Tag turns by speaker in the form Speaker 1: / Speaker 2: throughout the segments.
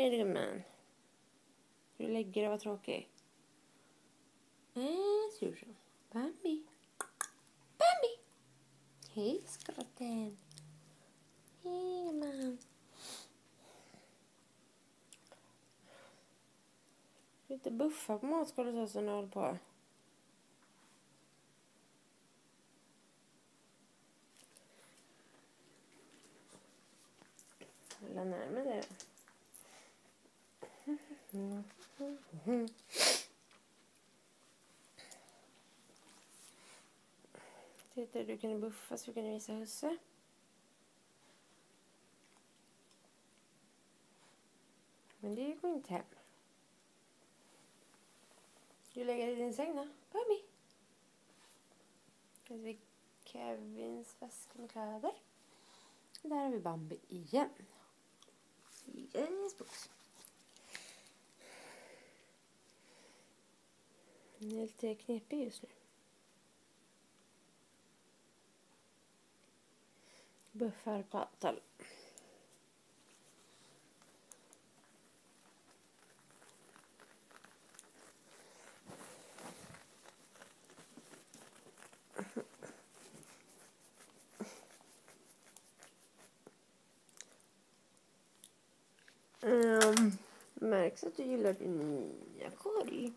Speaker 1: Hej gumman. Du lägger dig, vad tråkig. Sur så. Bambi. Bambi. Hej skrotten. Hej gumman. Du inte buffa på matskålen så som du håller på. Hålla närmare det. Titta, du kunde buffa så du kunde visa husse. Men det går inte hem. Du lägger i din säng då. Bambi. Här har vi Kevins väska med kläder. Där har vi Bambi igen. Yes, box. Den är lite knepig just nu. Buffar på avtal. Märks att du gillar din nya korg.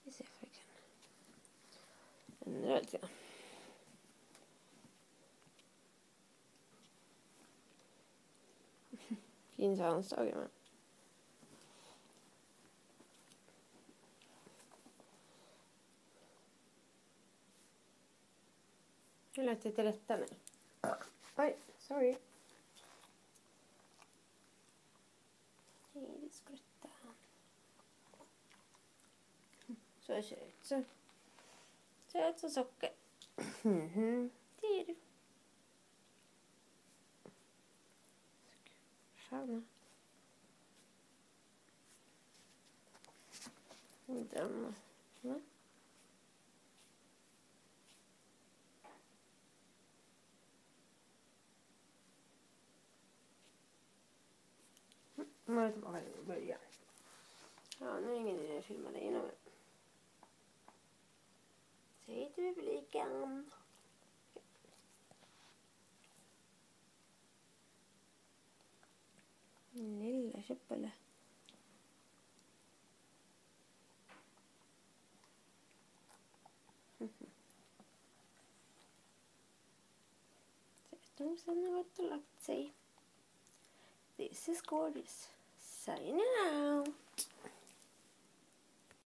Speaker 1: Vi ser om jag kan ändra lite grann. Fin svansdag med. Jag lät lite rätta nu. Oj, sorry. Hej, skrutta. Så ser det ut. Så. Söt som socker. Det är du. Sköna. Den. Nu är jag tillbaka i början. Ja, nu är ingen idé att filma dig nu. Säg till publiken. Lilla köppele. Sen har varit och lagt sig. This is gorgeous. Signing out.